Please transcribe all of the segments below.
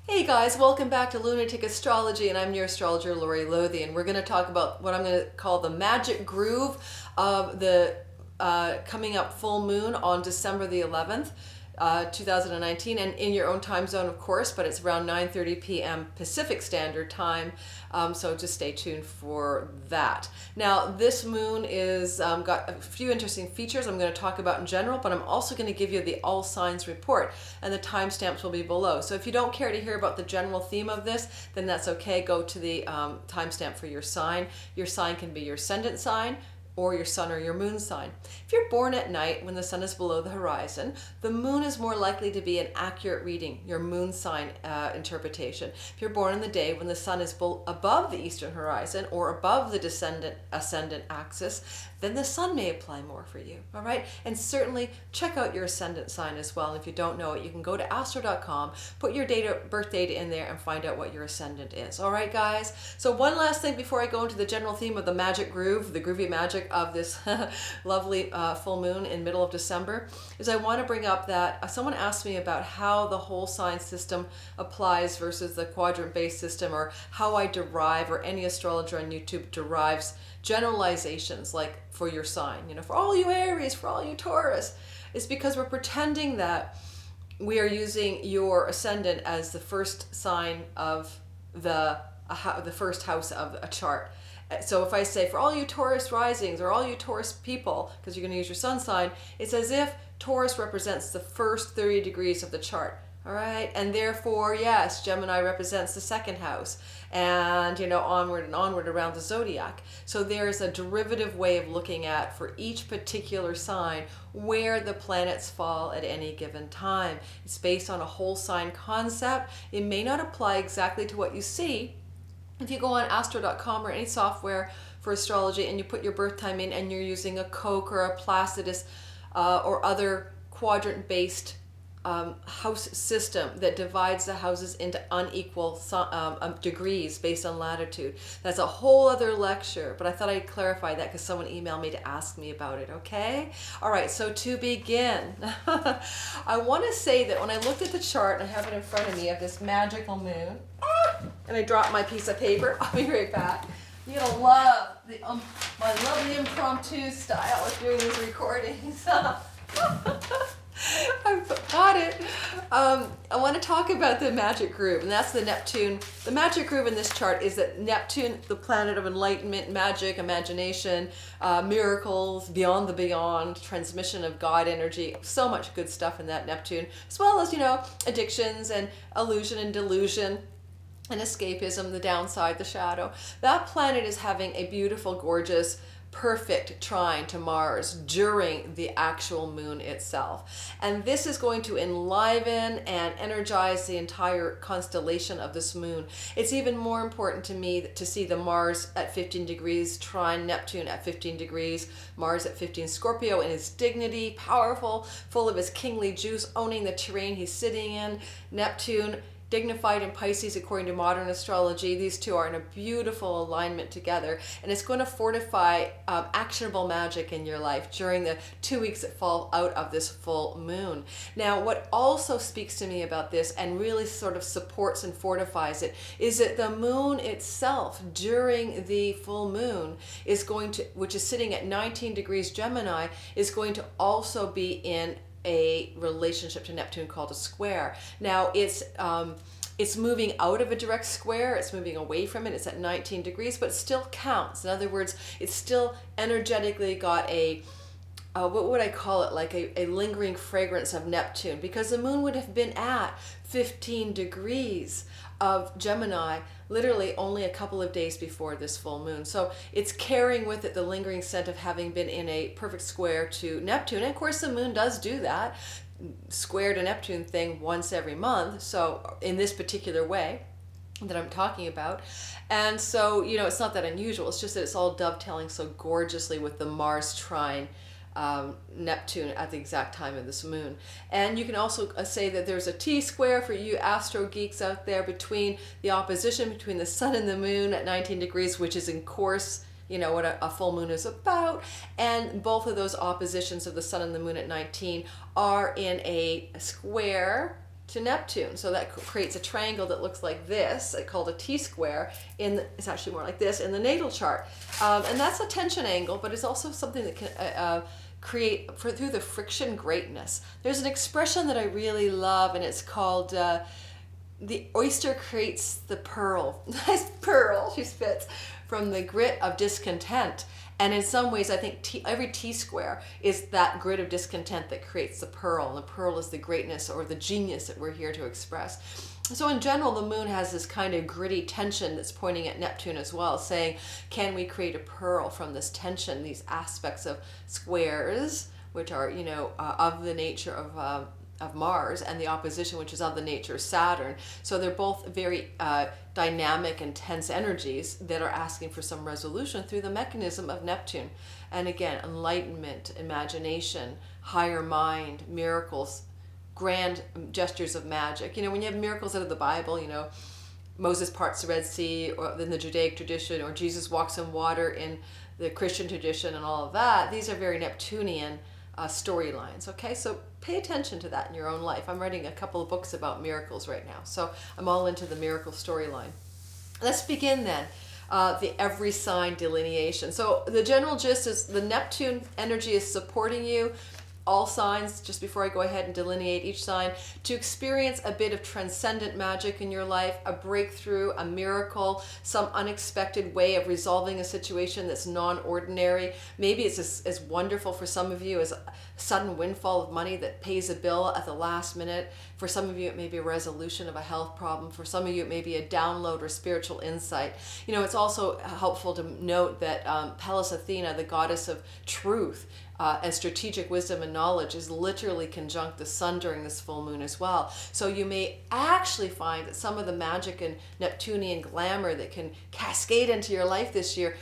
Hey guys, welcome back to Lunatic Astrology, and I'm your astrologer Lori Lothian, and we're going to talk about what I'm going to call the magic groove of the coming up full moon on December the 11th, 2019, and in your own time zone, of course, but it's around 9:30 p.m. Pacific Standard Time, so just stay tuned for that. Now, this moon is got a few interesting features I'm going to talk about in general, but I'm also going to give you the all signs report, and the timestamps will be below. So if you don't care to hear about the general theme of this, then that's okay. Go to the timestamp for your sign. Your sign can be your ascendant sign, or your sun or your moon sign. If you're born at night when the sun is below the horizon, the moon is more likely to be an accurate reading, your moon sign interpretation. If you're born in the day when the sun is above the eastern horizon or above the ascendant axis, then the sun may apply more for you, all right? And certainly check out your ascendant sign as well. And if you don't know it, you can go to astro.com, put your birth data in there, and find out what your ascendant is, all right, guys? So one last thing before I go into the general theme of the magic groove, the groovy magic of this lovely full moon in middle of December, is I want to bring up that someone asked me about how the whole sign system applies versus the quadrant-based system, or how I derive, or any astrologer on YouTube derives generalizations like for your sign, you know, for all you Aries, for all you Taurus. It's because we're pretending that we are using your ascendant as the first sign of the first house of a chart. So if I say for all you Taurus risings or all you Taurus people, because you're going to use your sun sign, it's as if Taurus represents the first 30 degrees of the chart. All right, and therefore, yes, Gemini represents the second house, and you know, onward and onward around the zodiac. So there's a derivative way of looking at, for each particular sign, where the planets fall at any given time. It's based on a whole sign concept. It may not apply exactly to what you see. If you go on astro.com or any software for astrology and you put your birth time in and you're using a Koch or a Placidus or other quadrant-based house system that divides the houses into unequal degrees based on latitude. That's a whole other lecture, but I thought I'd clarify that because someone emailed me to ask me about it, okay? All right, so to begin, I want to say that when I looked at the chart, and I have it in front of me, of this magical moon, and I dropped my piece of paper. I'll be right back. You're gonna love my lovely impromptu style of doing these recordings. I've got it. I want to talk about the magic groove, and that's the Neptune. The magic groove in this chart is that Neptune, the planet of enlightenment, magic, imagination, miracles, beyond the beyond, transmission of God energy, so much good stuff in that Neptune, as well as, you know, addictions and illusion and delusion and escapism, the downside, the shadow. That planet is having a beautiful, gorgeous, perfect trine to Mars during the actual moon itself. And this is going to enliven and energize the entire constellation of this moon. It's even more important to me to see the Mars at 15 degrees, trine Neptune at 15 degrees, Mars at 15 Scorpio in his dignity, powerful, full of his kingly juice, owning the terrain he's sitting in. Neptune dignified in Pisces according to modern astrology. These two are in a beautiful alignment together, and it's going to fortify actionable magic in your life during the 2 weeks that fall out of this full moon. Now, what also speaks to me about this and really sort of supports and fortifies it is that the moon itself during the full moon is going to, which is sitting at 19 degrees Gemini, is going to also be in a relationship to Neptune called a square. Now it's moving out of a direct square, it's moving away from it, it's at 19 degrees, but it still counts. In other words, it's still energetically got a what would I call it, like a lingering fragrance of Neptune, because the moon would have been at 15 degrees of Gemini literally only a couple of days before this full moon. So it's carrying with it the lingering scent of having been in a perfect square to Neptune. And of course the moon does do that, square to Neptune thing once every month, so in this particular way that I'm talking about. And so, you know, it's not that unusual, it's just that it's all dovetailing so gorgeously with the Mars trine Neptune at the exact time of this moon. And you can also say that there's a T-square for you astro geeks out there between the opposition between the sun and the moon at 19 degrees, which is in course, you know, what a full moon is about. And both of those oppositions of the sun and the moon at 19 are in a square to Neptune. So that creates a triangle that looks like this, called a T-square. It's actually more like this in the natal chart. And that's a tension angle, but it's also something that can create, through the friction, greatness. There's an expression that I really love, and it's called, the oyster creates the pearl. Nice pearl, she spits, from the grit of discontent. And in some ways, I think every T-square is that grit of discontent that creates the pearl. And the pearl is the greatness or the genius that we're here to express. So in general, the moon has this kind of gritty tension that's pointing at Neptune as well, saying, can we create a pearl from this tension, these aspects of squares, which are, you know, of the nature of Mars, and the opposition, which is of the nature of Saturn. So they're both very dynamic and tense energies that are asking for some resolution through the mechanism of Neptune. And again, enlightenment, imagination, higher mind, miracles, grand gestures of magic. You know, when you have miracles out of the Bible, you know, Moses parts the Red Sea, or in the Judaic tradition, or Jesus walks on water in the Christian tradition, and all of that, these are very Neptunian storylines. Okay, so pay attention to that in your own life. I'm writing a couple of books about miracles right now, so I'm all into the miracle storyline. Let's begin then. The every sign delineation. So the general gist is the Neptune energy is supporting you, all signs, just before I go ahead and delineate each sign, to experience a bit of transcendent magic in your life, a breakthrough, a miracle, some unexpected way of resolving a situation that's non-ordinary. Maybe it's as wonderful for some of you as a sudden windfall of money that pays a bill at the last minute. For some of you, it may be a resolution of a health problem. For some of you, it may be a download or spiritual insight. You know, it's also helpful to note that Pallas Athena, the goddess of truth, and strategic wisdom and knowledge, is literally conjunct the sun during this full moon as well. So you may actually find that some of the magic and Neptunian glamour that can cascade into your life this year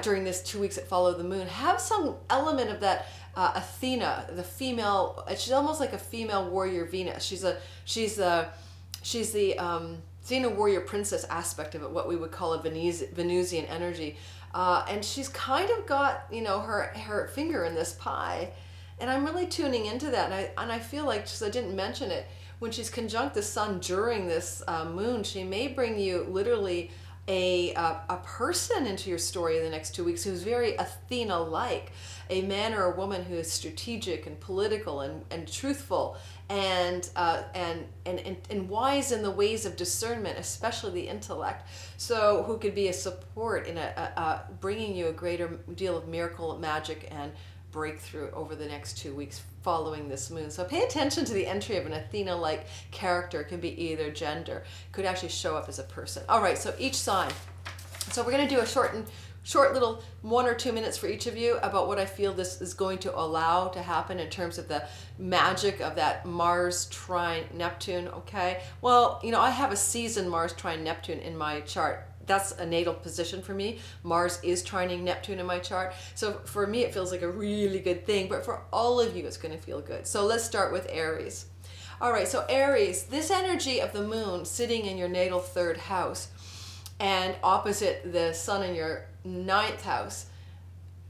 during this 2 weeks that follow the moon have some element of that Athena, the female. She's almost like a female warrior Venus. She's the Xena warrior princess aspect of it, what we would call a Venusian energy. And she's kind of got, you know, her finger in this pie, and I'm really tuning into that. And I feel like, just I didn't mention it, when she's conjunct the sun during this moon, she may bring you literally a person into your story in the next 2 weeks who's very Athena-like, a man or a woman who is strategic and political and truthful and wise in the ways of discernment, especially the intellect. So who could be a support in bringing you a greater deal of miracle, magic, and breakthrough over the next 2 weeks following this moon. So pay attention to the entry of an Athena-like character. It can be either gender. It could actually show up as a person. All right, so each sign. So we're going to do a short little 1 or 2 minutes for each of you about what I feel this is going to allow to happen in terms of the magic of that Mars trine Neptune. Okay, well, you know, I have a season Mars trine Neptune in my chart. That's a natal position for me. Mars is trining Neptune in my chart. So for me, it feels like a really good thing, but for all of you, it's going to feel good. So let's start with Aries. All right, so Aries, this energy of the moon sitting in your natal 3rd house and opposite the sun in your 9th house,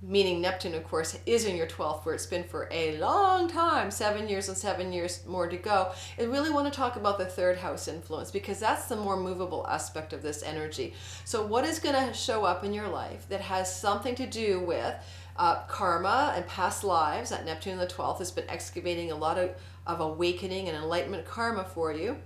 meaning Neptune, of course, is in your 12th, where it's been for a long time, 7 years and 7 years more to go. I really want to talk about the 3rd house influence, because that's the more movable aspect of this energy. So what is going to show up in your life that has something to do with karma and past lives? That Neptune in the 12th has been excavating a lot of awakening and enlightenment karma for you,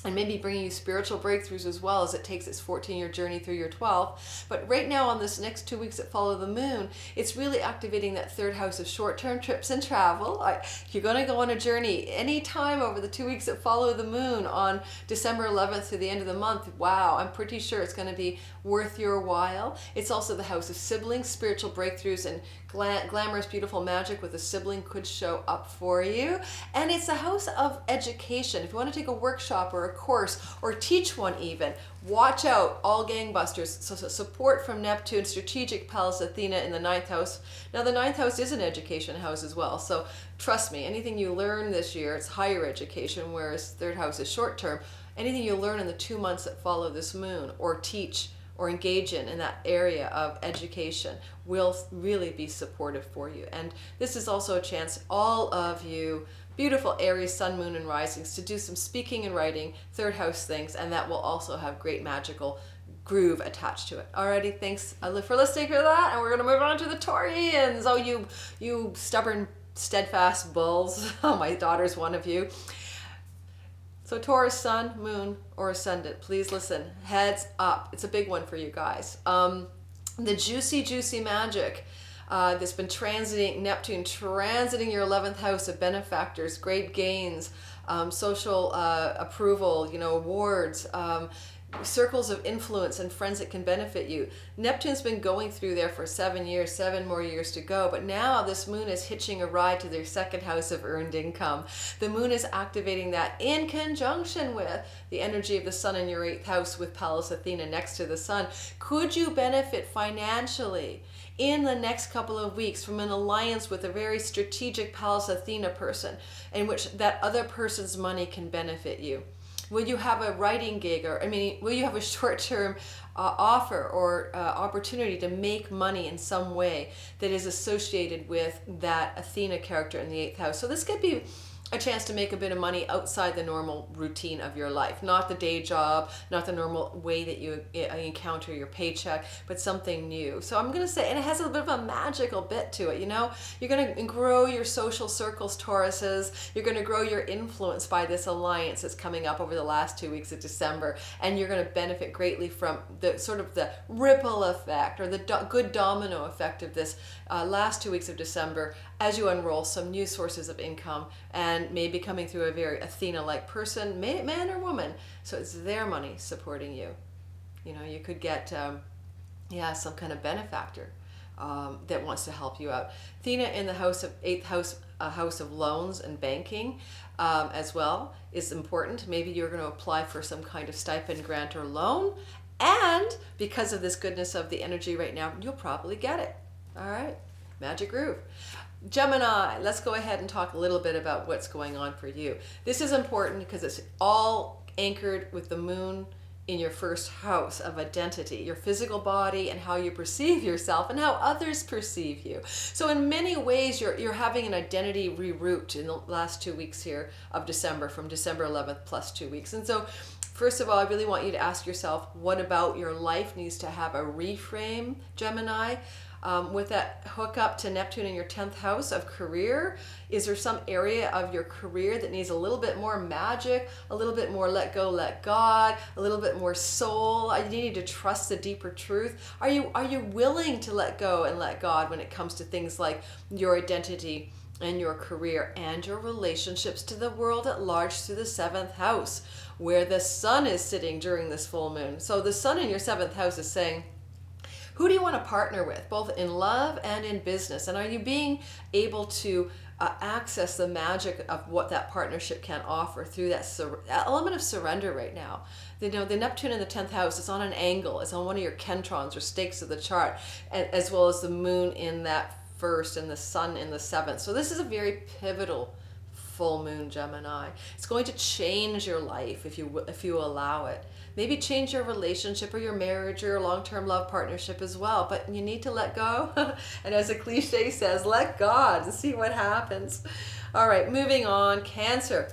and maybe bringing you spiritual breakthroughs as well as it takes its 14-year journey through your 12th. But right now, on this next 2 weeks that follow the moon, it's really activating that 3rd house of short-term trips and travel. If you're going to go on a journey anytime over the 2 weeks that follow the moon on December 11th through the end of the month, wow, I'm pretty sure it's going to be worth your while. It's also the house of siblings, spiritual breakthroughs, and glamorous, beautiful magic with a sibling could show up for you. And it's a house of education. If you want to take a workshop or a course or teach one even, watch out, all gangbusters. So support from Neptune, strategic Pallas Athena in the 9th house. Now the 9th house is an education house as well. So trust me, anything you learn this year, it's higher education, whereas 3rd house is short term. Anything you learn in the 2 months that follow this moon, or teach or engage in that area of education, will really be supportive for you. And this is also a chance, all of you beautiful Aries sun, moon, and risings to do some speaking and writing, third house things, and that will also have great magical groove attached to it. Alrighty, thanks for listening to that, and we're going to move on to the Taurians. Oh, you stubborn, steadfast bulls. Oh, my daughter's one of you. So Taurus, sun, moon, or ascendant, please listen. Heads up. It's a big one for you guys. The juicy magic that's been transiting, Neptune transiting your 11th house of benefactors, great gains, social approval, awards, circles of influence and friends that can benefit you. Neptune's been going through there for 7 years, 7 more years to go, but now this moon is hitching a ride to their second house of earned income. The moon is activating that in conjunction with the energy of the sun in your 8th house with Pallas Athena next to the sun. Could you benefit financially in the next couple of weeks from an alliance with a very strategic Pallas Athena person in which that other person's money can benefit you? Will you have a writing gig, or will you have a short-term offer or opportunity to make money in some way that is associated with that Athena character in the 8th house? So this could be a chance to make a bit of money outside the normal routine of your life, not the day job, not the normal way that you encounter your paycheck, but something new. So I'm going to say, and it has a bit of a magical bit to it, you're going to grow your social circles, Tauruses. You're going to grow your influence by this alliance that's coming up over the last 2 weeks of December, and you're going to benefit greatly from the sort of the ripple effect or the good domino effect of this last 2 weeks of December as you unroll some new sources of income, and maybe coming through a very Athena-like person, man or woman. So it's their money supporting you. You could get, some kind of benefactor that wants to help you out. Athena in the 8th house, house of loans and banking as well is important. Maybe you're going to apply for some kind of stipend, grant, or loan. And because of this goodness of the energy right now, you'll probably get it. All right, magic groove. Gemini, let's go ahead and talk a little bit about what's going on for you. This is important because it's all anchored with the moon in your 1st house of identity, your physical body and how you perceive yourself and how others perceive you. So in many ways, you're having an identity reroute in the last 2 weeks here of December, from December 11th plus 2 weeks. And so first of all, I really want you to ask yourself, what about your life needs to have a reframe, Gemini? With that hook up to Neptune in your 10th house of career, is there some area of your career that needs a little bit more magic, a little bit more let go, let God, a little bit more soul? You need to trust the deeper truth. Are you willing to let go and let God when it comes to things like your identity and your career and your relationships to the world at large through the 7th house, where the sun is sitting during this full moon? So the sun in your 7th house is saying, who do you want to partner with, both in love and in business? And are you being able to access the magic of what that partnership can offer through that element of surrender right now? The Neptune in the 10th house is on an angle. It's on one of your kentrons or stakes of the chart, as well as the moon in that 1st and the sun in the 7th. So this is a very pivotal full moon, Gemini. It's going to change your life if you allow it. Maybe change your relationship or your marriage or your long-term love partnership as well. But you need to let go. And as a cliche says, let God and see what happens. All right, moving on. Cancer.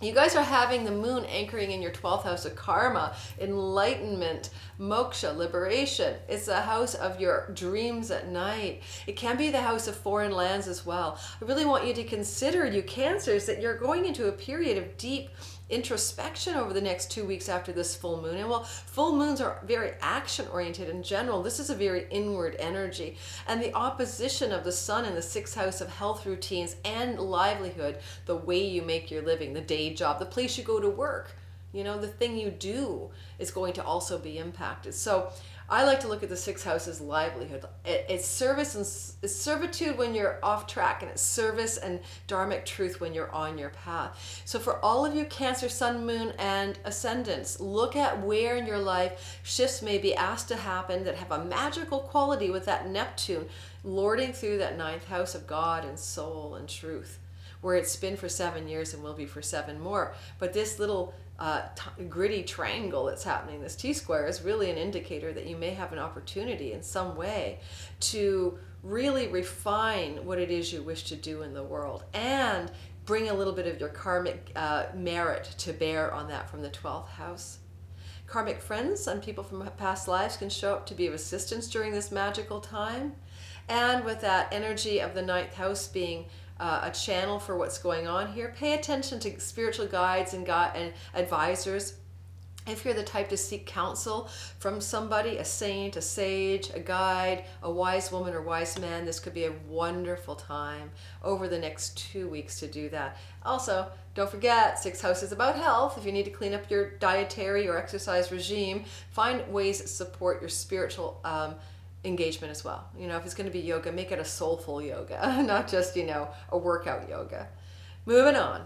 You guys are having the moon anchoring in your 12th house of karma, enlightenment, moksha, liberation. It's the house of your dreams at night. It can be the house of foreign lands as well. I really want you to consider, you Cancers, that you're going into a period of deep introspection over the next 2 weeks after this full moon. And while full moons are very action oriented in general, this is a very inward energy. And the opposition of the sun in the 6th house of health routines and livelihood, the way you make your living, the day job, the place you go to work, the thing you do is going to also be impacted. So I like to look at the 6th house as livelihood. It's service and it's servitude when you're off track, and it's service and dharmic truth when you're on your path. So for all of you Cancer, sun, moon, and ascendants, look at where in your life shifts may be asked to happen that have a magical quality with that Neptune lording through that 9th house of God and soul and truth, where it's been for 7 years and will be for 7 more. But this little gritty triangle that's happening, this T-square, is really an indicator that you may have an opportunity in some way to really refine what it is you wish to do in the world and bring a little bit of your karmic merit to bear on that from the 12th house. Karmic friends and people from past lives can show up to be of assistance during this magical time. And with that energy of the 9th house being a channel for what's going on here, pay attention to spiritual guides and advisors. If you're the type to seek counsel from somebody, a saint, a sage, a guide, a wise woman or wise man, this could be a wonderful time over the next 2 weeks to do that. Also, don't forget, 6th house is about health. If you need to clean up your dietary or exercise regime, find ways that support your spiritual engagement as well. You know, if it's going to be yoga, make it a soulful yoga, not just, you know, a workout yoga. Moving on.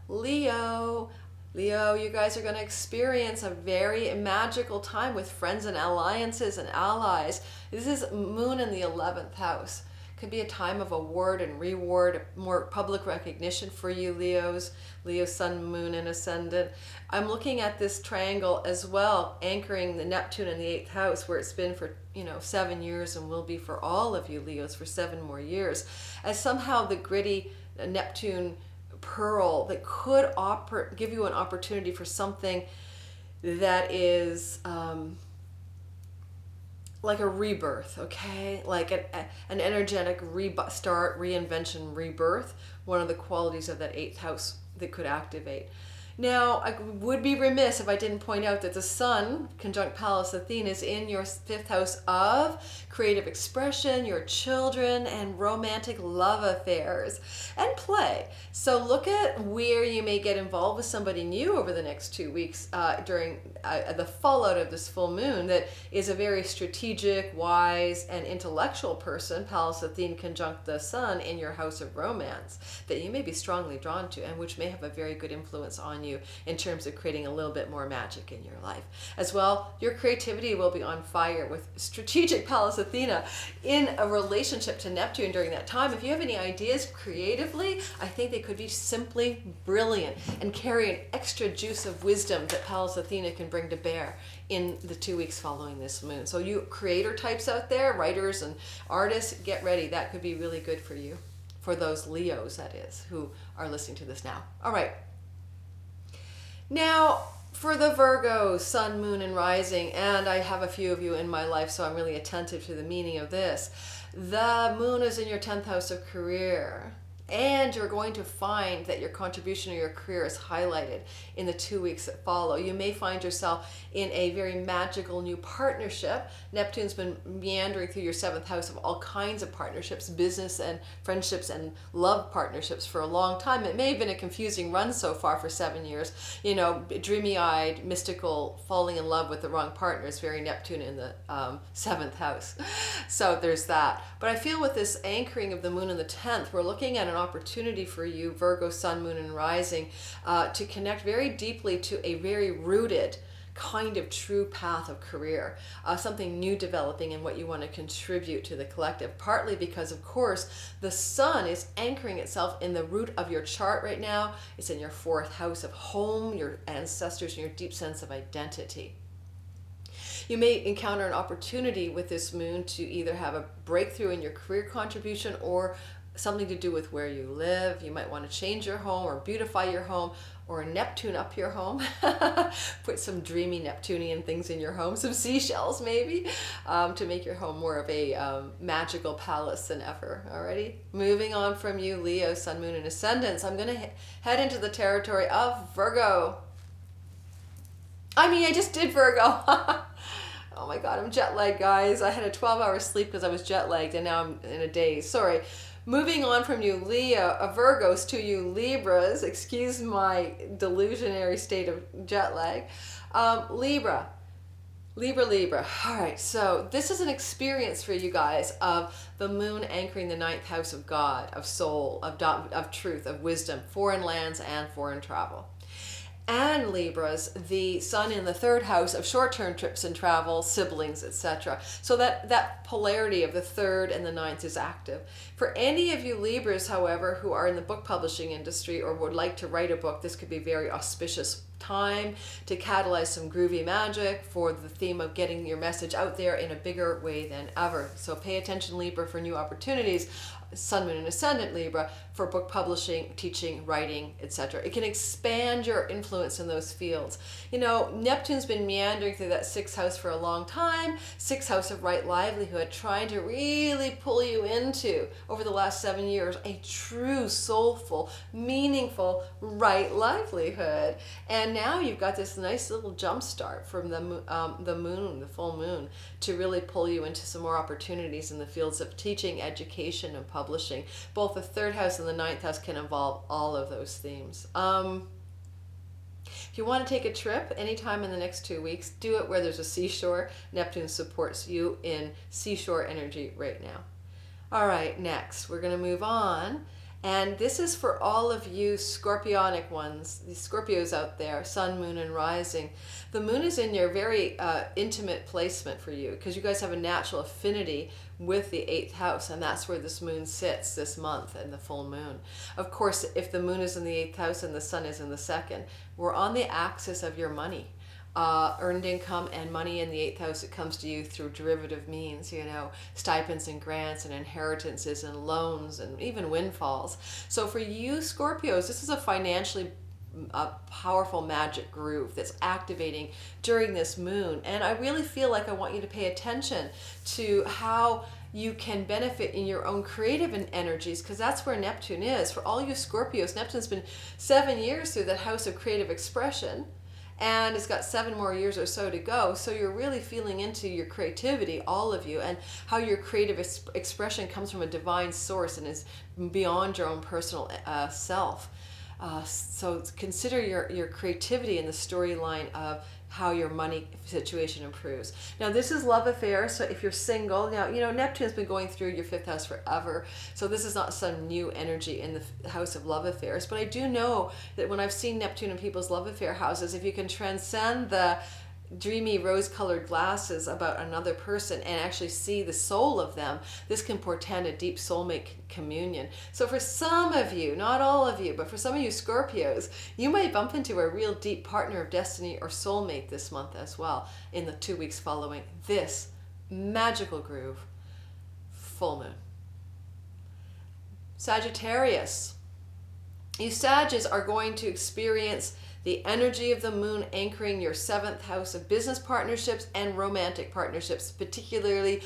Leo, you guys are going to experience a very magical time with friends and alliances and allies. This is moon in the 11th house. Could be a time of award and reward, more public recognition for you Leos. Leo, sun, moon, and ascendant. I'm looking at this triangle as well, anchoring the Neptune in the 8th house, where it's been for, you know, 7 years and will be for all of you Leos for 7 more years, as somehow the gritty Neptune pearl that could give you an opportunity for something that is like a rebirth, okay? Like an energetic restart, reinvention, rebirth, one of the qualities of that 8th house that could activate. Now, I would be remiss if I didn't point out that the Sun, conjunct Pallas Athena, is in your 5th house of creative expression, your children, and romantic love affairs, and play. So look at where you may get involved with somebody new over the next 2 weeks during the fallout of this full moon that is a very strategic, wise, and intellectual person, Pallas Athena conjunct the Sun in your house of romance, that you may be strongly drawn to and which may have a very good influence on you in terms of creating a little bit more magic in your life. As well, your creativity will be on fire with strategic Pallas Athena in a relationship to Neptune during that time. If you have any ideas creatively, I think they could be simply brilliant and carry an extra juice of wisdom that Pallas Athena can bring to bear in the 2 weeks following this moon. So you creator types out there, writers and artists, get ready. That could be really good for you, for those Leos, that is, who are listening to this now. All right. Now, for the Virgos, sun, moon, and rising, and I have a few of you in my life, so I'm really attentive to the meaning of this. The moon is in your 10th house of career, and you're going to find that your contribution to your career is highlighted in the 2 weeks that follow. You may find yourself in a very magical new partnership. Neptune's been meandering through your 7th house of all kinds of partnerships, business and friendships and love partnerships for a long time. It may have been a confusing run so far for 7 years. You know, dreamy-eyed, mystical, falling in love with the wrong partner is very Neptune in the 7th house. So there's that. But I feel with this anchoring of the moon in the 10th, we're looking at an opportunity for you, Virgo, sun, moon, and rising, to connect very deeply to a very rooted kind of true path of career, something new developing in what you want to contribute to the collective, partly because, of course, the sun is anchoring itself in the root of your chart right now. It's in your 4th house of home, your ancestors, and your deep sense of identity. You may encounter an opportunity with this moon to either have a breakthrough in your career contribution or something to do with where you live. You might want to change your home or beautify your home or Neptune up your home. Put some dreamy Neptunian things in your home, some seashells maybe, to make your home more of a magical palace than ever. Alrighty, moving on from you, Leo, sun, moon, and ascendants. I'm going to head into the territory of Virgo. I just did Virgo. Oh my God, I'm jet lagged, guys. I had a 12-hour sleep because I was jet lagged, and now I'm in a daze. Sorry. Moving on from you, Leo, Virgos, to you, Libras. Excuse my delusionary state of jet lag. Libra. All right, so this is an experience for you guys of the moon anchoring the 9th house of God, of soul, of truth, of wisdom, foreign lands and foreign travel. And Libras, the sun in the 3rd house of short-term trips and travel, siblings, etc. So that polarity of the 3rd and the 9th is active. For any of you Libras, however, who are in the book publishing industry or would like to write a book, this could be very auspicious time to catalyze some groovy magic for the theme of getting your message out there in a bigger way than ever. So pay attention, Libra, for new opportunities. Sun, Moon, and Ascendant Libra for book publishing, teaching, writing, etc. It can expand your influence in those fields. You know, Neptune's been meandering through that sixth house for a long time, sixth house of right livelihood, trying to really pull you into, over the last 7 years, a true, soulful, meaningful right livelihood. And now you've got this nice little jump start from the moon, the full moon, to really pull you into some more opportunities in the fields of teaching, education, and publishing. Both the third house and the ninth house can involve all of those themes. If you want to take a trip anytime in the next 2 weeks, do it where there's a seashore. Neptune supports you in seashore energy right now. All right, next we're going to move on. And this is for all of you Scorpionic ones, the Scorpios out there, Sun, Moon, and Rising. The moon is in your very intimate placement for you, because you guys have a natural affinity with the 8th house, and that's where this moon sits this month in the full moon. Of course, if the moon is in the 8th house and the sun is in the 2nd, we're on the axis of your money. Earned income and money in the 8th house, it comes to you through derivative means, you know, stipends and grants and inheritances and loans and even windfalls. So for you Scorpios, this is a financially powerful magic groove that's activating during this moon. And I really feel like I want you to pay attention to how you can benefit in your own creative energies, because that's where Neptune is. For all you Scorpios, Neptune's been 7 years through that house of creative expression, and it's got 7 more years or so to go. So you're really feeling into your creativity, all of you, and how your creative expression comes from a divine source and is beyond your own personal self. So consider your creativity in the storyline of how your money situation improves. Now this is love affairs, so if you're single, now you know Neptune's been going through your 5th house forever, so this is not some new energy in the house of love affairs. But I do know that when I've seen Neptune in people's love affair houses, if you can transcend the dreamy rose-colored glasses about another person and actually see the soul of them, this can portend a deep soulmate communion. So for some of you, not all of you, but for some of you Scorpios, you might bump into a real deep partner of destiny or soulmate this month as well, in the 2 weeks following this magical groove full moon. Sagittarius. You Sagittarius are going to experience the energy of the moon anchoring your 7th house of business partnerships and romantic partnerships, particularly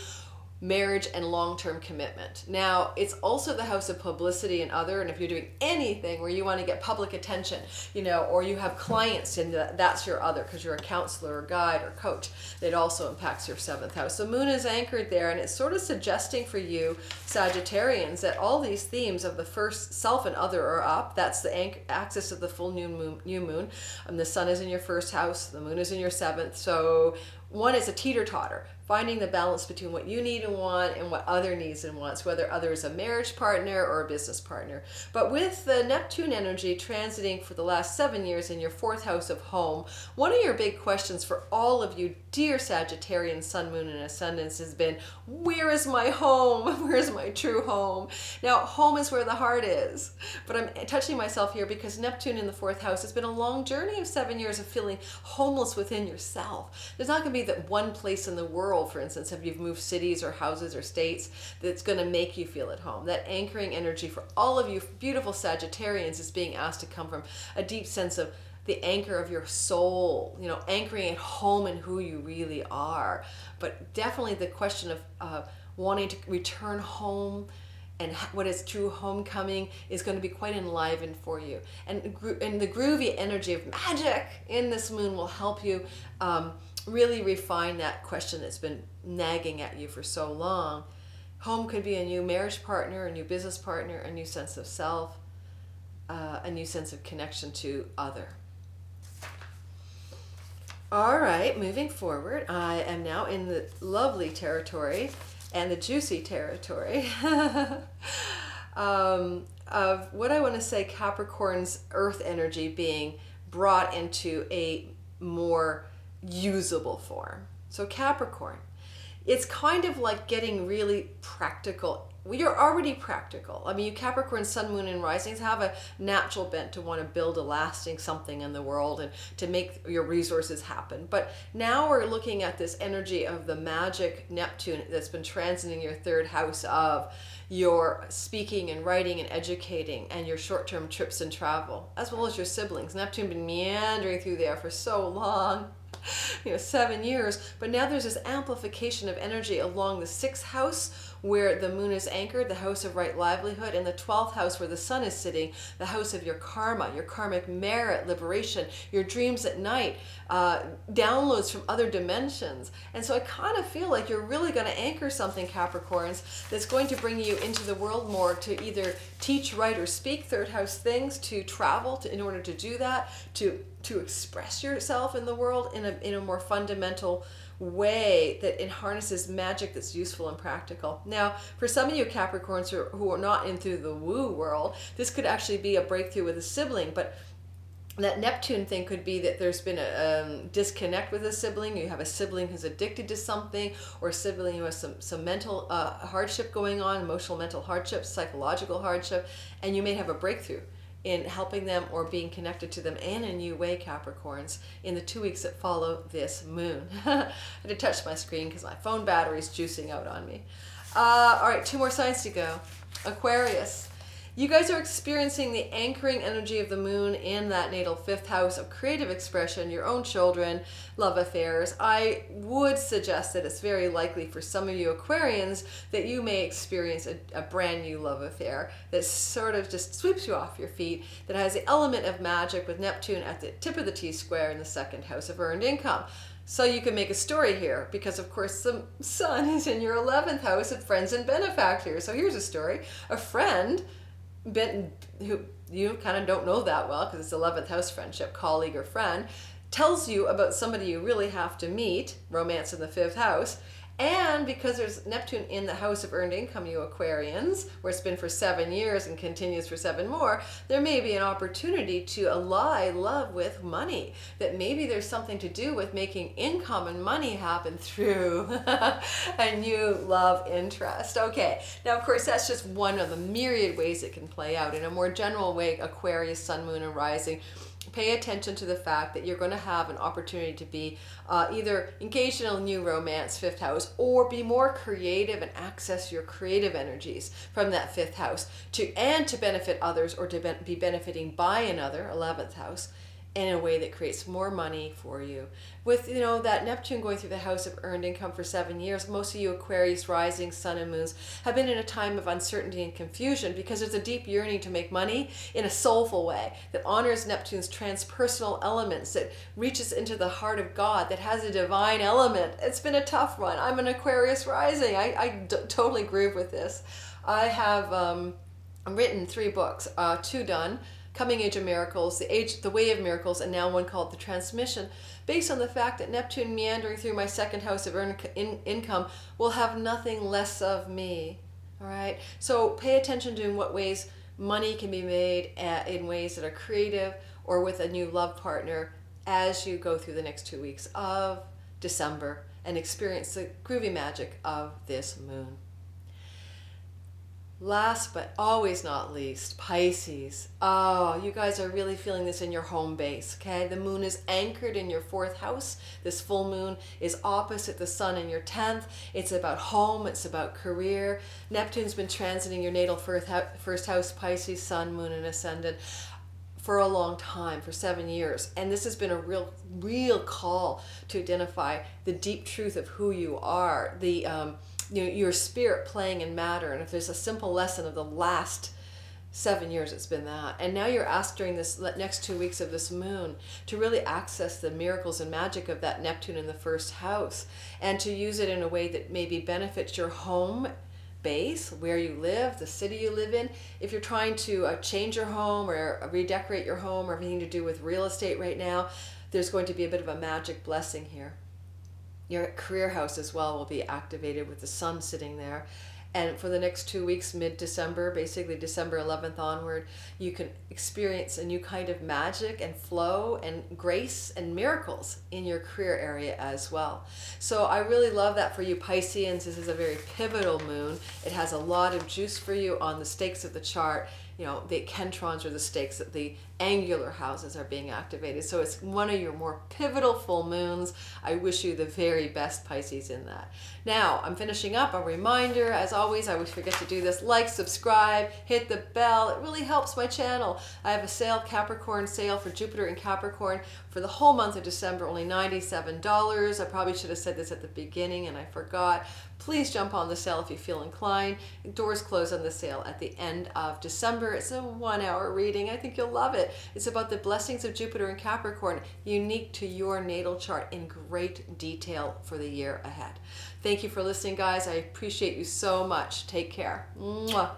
marriage and long-term commitment. Now, it's also the house of publicity and other, and if you're doing anything where you want to get public attention, you know, or you have clients, and that's your other, because you're a counselor or guide or coach, it also impacts your 7th house. So moon is anchored there, and it's sort of suggesting for you Sagittarians that all these themes of the first self and other are up. That's the axis of the full new moon. The sun is in your 1st house, the moon is in your 7th. So one is a teeter-totter, finding the balance between what you need and want and what other needs and wants, whether other is a marriage partner or a business partner. But with the Neptune energy transiting for the last 7 years in your 4th house of home, one of your big questions for all of you dear Sagittarian Sun, Moon, and Ascendants has been, where is my home? Where is my true home? Now, home is where the heart is. But I'm touching myself here because Neptune in the 4th house has been a long journey of 7 years of feeling homeless within yourself. There's not going to be that one place in the world, for instance, if you've moved cities or houses or states, that's going to make you feel at home. That anchoring energy for all of you beautiful Sagittarians is being asked to come from a deep sense of the anchor of your soul, you know, anchoring at home in who you really are. But definitely the question of wanting to return home and what is true homecoming is going to be quite enlivened for you. And the groovy energy of magic in this moon will help you really refine that question that's been nagging at you for so long. Home could be a new marriage partner, a new business partner, a new sense of self, a new sense of connection to other. All right, moving forward, I am now in the lovely territory and the juicy territory of what I want to say Capricorn's earth energy being brought into a more usable form. So Capricorn, it's kind of like getting really practical you're already practical. I mean, you Capricorn, Sun, Moon, and Risings have a natural bent to want to build a lasting something in the world and to make your resources happen. But now we're looking at this energy of the magic Neptune that's been transiting your third house of your speaking and writing and educating and your short-term trips and travel, as well as your siblings. Neptune been meandering through there for so long. 7 years, but now there's this amplification of energy along the 6th house where the moon is anchored, the house of right livelihood, and the 12th house where the sun is sitting, the house of your karma, your karmic merit, liberation, your dreams at night, downloads from other dimensions. And so I kind of feel like you're really going to anchor something, Capricorns, that's going to bring you into the world more to either teach, write, or speak third house things, to travel in order to do that, to express yourself in the world in a more fundamental way that harnesses magic that's useful and practical. Now, for some of you Capricorns who are not into the woo world, this could actually be a breakthrough with a sibling, but that Neptune thing could be that there's been a disconnect with a sibling. You have a sibling who's addicted to something, or a sibling who has some mental hardship going on, emotional mental hardship, psychological hardship, and you may have a breakthrough in helping them or being connected to them in a new way, Capricorns, in the 2 weeks that follow this moon. I had to touch my screen because my phone battery is juicing out on me. All right, 2 more signs to go. Aquarius. You guys are experiencing the anchoring energy of the moon in that natal 5th house of creative expression, your own children, love affairs. I would suggest that it's very likely for some of you Aquarians that you may experience a brand new love affair that sort of just sweeps you off your feet, that has the element of magic with Neptune at the tip of the T-square in the 2nd house of earned income. So you can make a story here because, of course, the sun is in your 11th house of friends and benefactors. So here's a story. A friend who you kind of don't know that well because it's 11th house friendship, colleague or friend, tells you about somebody you really have to meet, romance in the 5th house, and because there's Neptune in the house of earned income, you Aquarians, where it's been for 7 years and continues for 7 more, there may be an opportunity to ally love with money, that maybe there's something to do with making income and money happen through a new love interest. Okay, now of course that's just one of the myriad ways it can play out. In a more general way, Aquarius, Sun, Moon, and Rising, pay attention to the fact that you're going to have an opportunity to be either engaged in a new romance, 5th house, or be more creative and access your creative energies from that 5th house to benefit others, or to be benefiting by another, 11th house, in a way that creates more money for you. With that Neptune going through the house of earned income for 7 years, most of you Aquarius, rising, sun, and moons have been in a time of uncertainty and confusion because there's a deep yearning to make money in a soulful way that honors Neptune's transpersonal elements, that reaches into the heart of God, that has a divine element. It's been a tough one. I'm an Aquarius rising. I totally groove with this. I have written 3 books, 2 done, Coming Age of Miracles, The Way of Miracles, and now one called The Transmission, based on the fact that Neptune meandering through my 2nd house of earned income will have nothing less of me. All right, so pay attention to in what ways money can be made in ways that are creative or with a new love partner as you go through the next 2 weeks of December and experience the groovy magic of this moon. Last but always not least, Pisces. Oh, you guys are really feeling this in your home base, okay? The moon is anchored in your 4th house. This full moon is opposite the sun in your 10th. It's about home. It's about career. Neptune's been transiting your natal 1st house, Pisces, sun, moon, and ascendant, for a long time, for 7 years. And this has been a real call to identify the deep truth of who you are, your spirit playing in matter. And if there's a simple lesson of the last 7 years, it's been that. And now you're asked during this next 2 weeks of this moon to really access the miracles and magic of that Neptune in the 1st house, and to use it in a way that maybe benefits your home base, where you live, the city you live in. If you're trying to change your home or redecorate your home, or anything to do with real estate right now, there's going to be a bit of a magic blessing here. Your career house as well will be activated with the sun sitting there. And for the next 2 weeks, mid-December, basically December 11th onward, you can experience a new kind of magic and flow and grace and miracles in your career area as well. So I really love that for you Pisceans. This is a very pivotal moon. It has a lot of juice for you on the stakes of the chart. You know, the kentrons are the stakes that the angular houses are being activated. So it's one of your more pivotal full moons. I wish you the very best, Pisces, in that. Now, I'm finishing up. A reminder, as always, I always forget to do this. Like, subscribe, hit the bell. It really helps my channel. I have a sale, Capricorn sale for Jupiter and Capricorn for the whole month of December, only $97. I probably should have said this at the beginning and I forgot. Please jump on the sale if you feel inclined. Doors close on the sale at the end of December. It's a 1-hour reading. I think you'll love it. It's about the blessings of Jupiter and Capricorn, unique to your natal chart in great detail for the year ahead. Thank you for listening, guys. I appreciate you so much. Take care. Mwah.